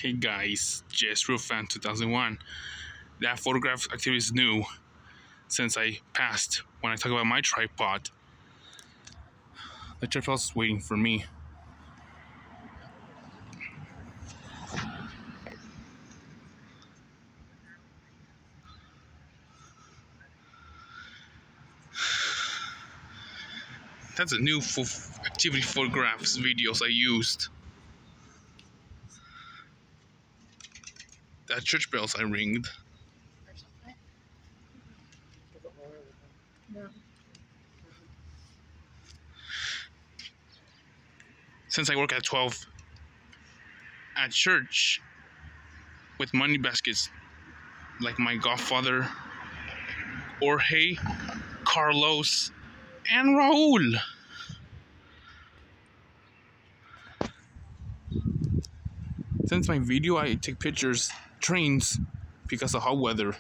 Hey guys, just real fan 2001. That photograph activity is new since I passed. When I talk about my tripod, the tripod is waiting for me. That's a new activity photographs videos I used. That church bells I ringed. Since I work at 12 at church with money baskets like my godfather, Jorge Carlos and Raul. Since my video, I take pictures trains because of hot weather.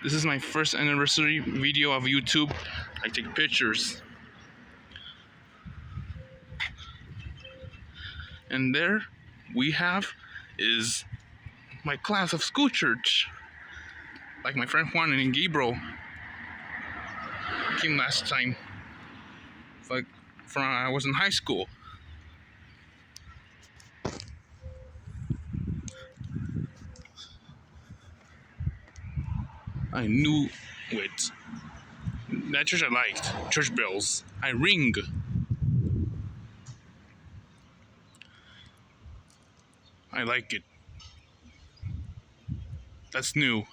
This is my first anniversary video of YouTube. I take pictures. And there we have is my class of school church. Like my friend Juan and Gabriel came last time. Like from I was in high school. I knew it. That church I liked. Church bells. I ring. I like it. That's new.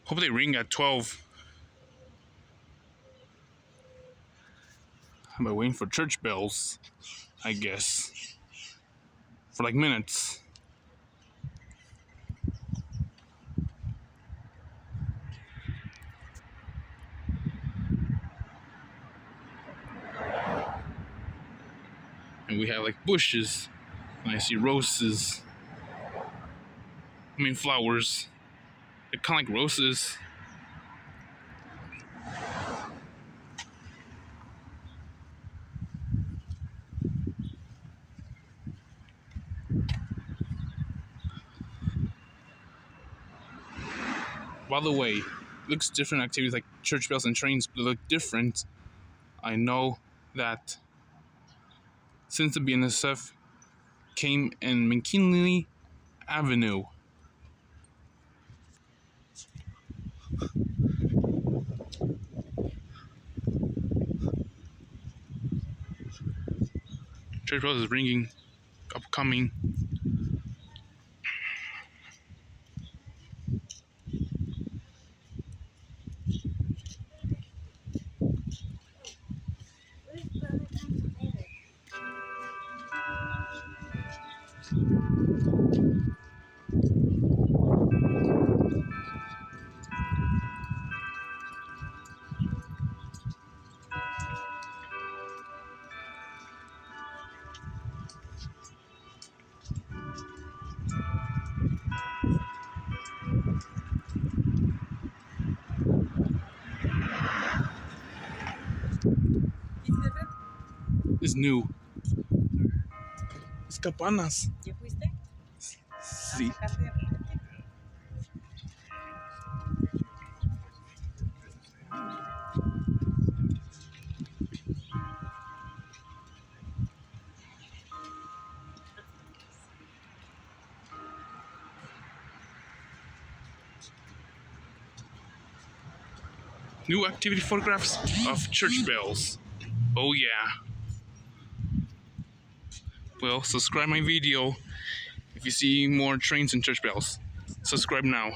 Hope they ring at 12. I've been waiting for church bells, I guess. For like minutes. And we have like bushes. And I see roses. I mean flowers. They're kind of like roses. By the way, looks different activities like church bells and trains look different. I know that since the BNSF came in McKinley Avenue. Church bells is ringing, upcoming. It's new. Es campanas. ¿Ya fuiste? Sí. New activity photographs of church bells. Oh yeah. Well, subscribe my video if you see more trains and church bells. Subscribe now.